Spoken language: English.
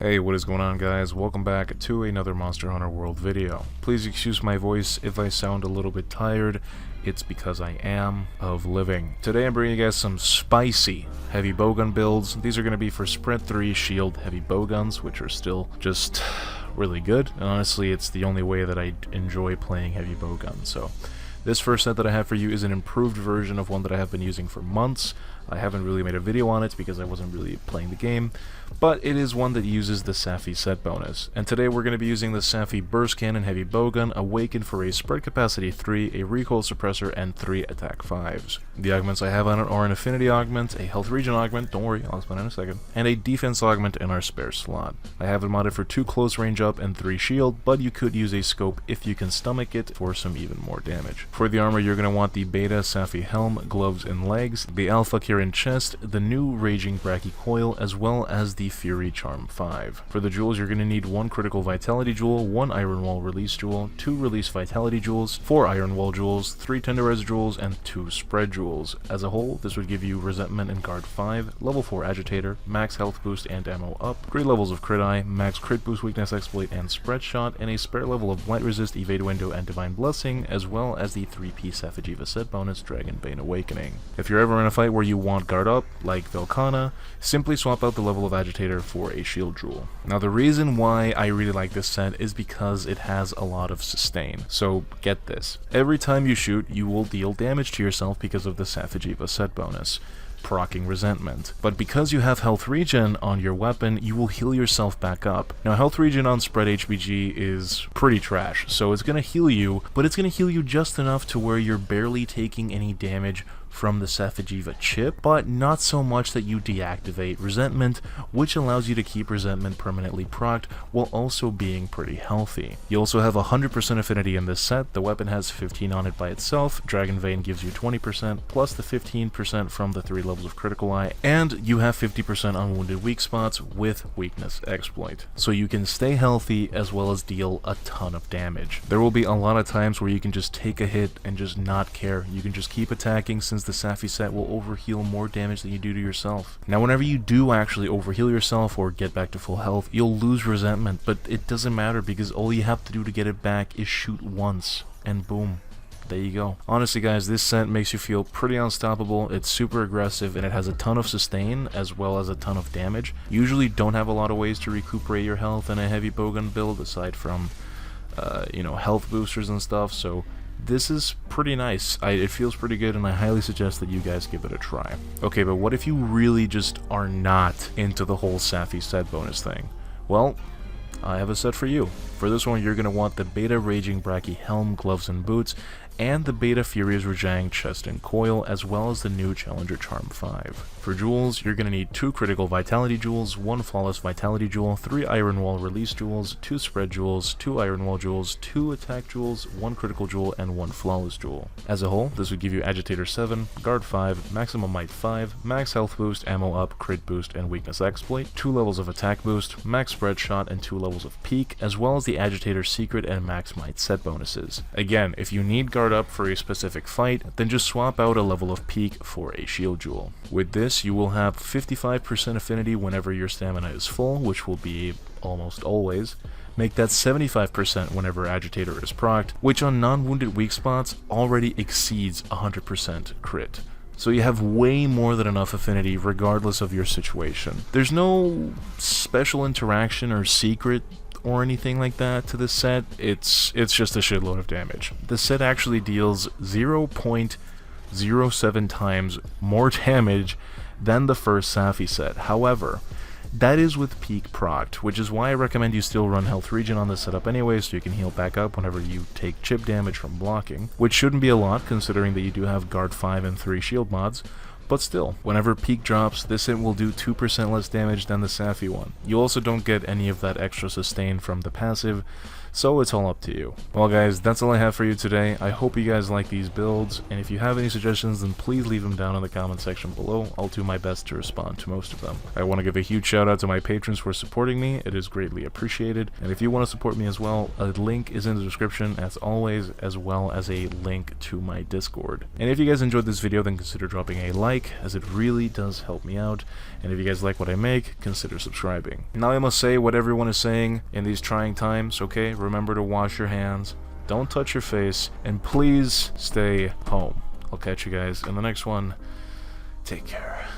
Hey, what is going on, guys? Welcome back to another Monster Hunter World video. Please excuse my voice if I sound a little bit tired. It's because I am of living. Today I'm bringing you guys some spicy heavy bowgun builds. These are going to be for Spread 3 shield heavy bowguns, which are still just really good. And honestly, it's the only way that I enjoy playing heavy bowguns. So this first set that I have for you is an improved version of one that I have been using for months. I haven't really made a video on it because I wasn't really playing the game, but it is one that uses the Safi Set bonus. And today we're going to be using the Safi Burst Cannon Heavy Bowgun, Awakened for a Spread Capacity 3, a Recoil Suppressor, and 3 Attack 5s. The augments I have on it are an Affinity Augment, a Health Regen Augment, don't worry, I'll explain in a second, and a Defense Augment in our spare slot. I have it modded for 2 Close Range Up and 3 Shield, but you could use a Scope if you can stomach it for some even more damage. For the armor, you're going to want the Beta Safi Helm, Gloves, and Legs, the Alpha Kirin Chest, the new Raging Brachycoil, as well as the Fury Charm 5. For the jewels, you're going to need 1 Critical Vitality Jewel, 1 Iron Wall Release Jewel, 2 Release Vitality Jewels, 4 Iron Wall Jewels, 3 Tenderize Jewels, and 2 Spread Jewels. As a whole, this would give you Resentment and Guard 5, Level 4 Agitator, Max Health Boost and Ammo Up, 3 levels of Crit Eye, Max Crit Boost, Weakness Exploit, and Spread Shot, and a spare level of Blight Resist, Evade Window, and Divine Blessing, as well as the 3-piece safi'jiiva set bonus, Dragonbane Awakening. If you're ever in a fight where you want Guard Up, like Velkhana, simply swap out the level of Agitator for a Shield Jewel. Now the reason why I really like this set is because it has a lot of sustain. So get this, every time you shoot you will deal damage to yourself because of the safi'jiiva set bonus, proccing Resentment. But because you have health regen on your weapon, you will heal yourself back up. Now health regen on Spread HBG is pretty trash, so it's gonna heal you, but it's gonna heal you just enough to where you're barely taking any damage from the safi'jiiva chip, but not so much that you deactivate Resentment, which allows you to keep Resentment permanently procced while also being pretty healthy. You also have 100% affinity in this set. The weapon has 15 on it by itself, Dragonbane gives you 20%, plus the 15% from the 3 levels of Critical Eye, and you have 50% on wounded weak spots with Weakness Exploit. So you can stay healthy as well as deal a ton of damage. There will be a lot of times where you can just take a hit and just not care. You can just keep attacking since the Safi set will overheal more damage than you do to yourself. Now whenever you do actually overheal yourself or get back to full health, you'll lose Resentment, but it doesn't matter because all you have to do to get it back is shoot once, and boom. There you go. Honestly guys, this set makes you feel pretty unstoppable. It's super aggressive and it has a ton of sustain as well as a ton of damage. You usually don't have a lot of ways to recuperate your health in a heavy bowgun build aside from health boosters and stuff, so this is pretty nice. It feels pretty good and I highly suggest that you guys give it a try. Okay, but what if you really just are not into the whole Safi set bonus thing? Well, I have a set for you. For this one, you're going to want the Beta Raging Brachy Helm, Gloves, and Boots, and the Beta Furious Rajang Chest and Coil, as well as the new Challenger Charm 5. For jewels, you're going to need 2 Critical Vitality Jewels, 1 Flawless Vitality Jewel, 3 Iron Wall Release Jewels, 2 Spread Jewels, 2 Iron Wall Jewels, 2 Attack Jewels, 1 Critical Jewel, and 1 Flawless Jewel. As a whole, this would give you Agitator 7, Guard 5, Maximum Might 5, Max Health Boost, Ammo Up, Crit Boost, and Weakness Exploit, 2 levels of Attack Boost, Max Spread Shot, and 2 levels of Peak, as well as the Agitator Secret and Max Might set bonuses. Again, if you need Guard Up for a specific fight, then just swap out a level of Peak for a Shield Jewel. With this, you will have 55% affinity whenever your stamina is full, which will be almost always. Make that 75% whenever Agitator is procced, which on non-wounded weak spots already exceeds 100% crit. So you have way more than enough affinity regardless of your situation. There's no special interaction or secret or anything like that to this set. It's just a shitload of damage. The set actually deals 0.07 times more damage than the first Safi set. However, that is with Peak procced, which is why I recommend you still run health regen on this setup anyway, so you can heal back up whenever you take chip damage from blocking, which shouldn't be a lot considering that you do have Guard 5 and 3 shield mods. But still, whenever Peak drops, this hit will do 2% less damage than the Safi one. You also don't get any of that extra sustain from the passive, So it's all up to you. Well guys, that's all I have for you today. I hope you guys like these builds, and if you have any suggestions, then please leave them down in the comment section below. I'll do my best to respond to most of them. I want to give a huge shout out to my patrons for supporting me. It is greatly appreciated. And if you want to support me as well, a link is in the description as always, as well as a link to my Discord. And if you guys enjoyed this video, then consider dropping a like, as it really does help me out. And if you guys like what I make, consider subscribing. Now I must say what everyone is saying in these trying times, okay? Remember to wash your hands, don't touch your face, and please stay home. I'll catch you guys in the next one. Take care.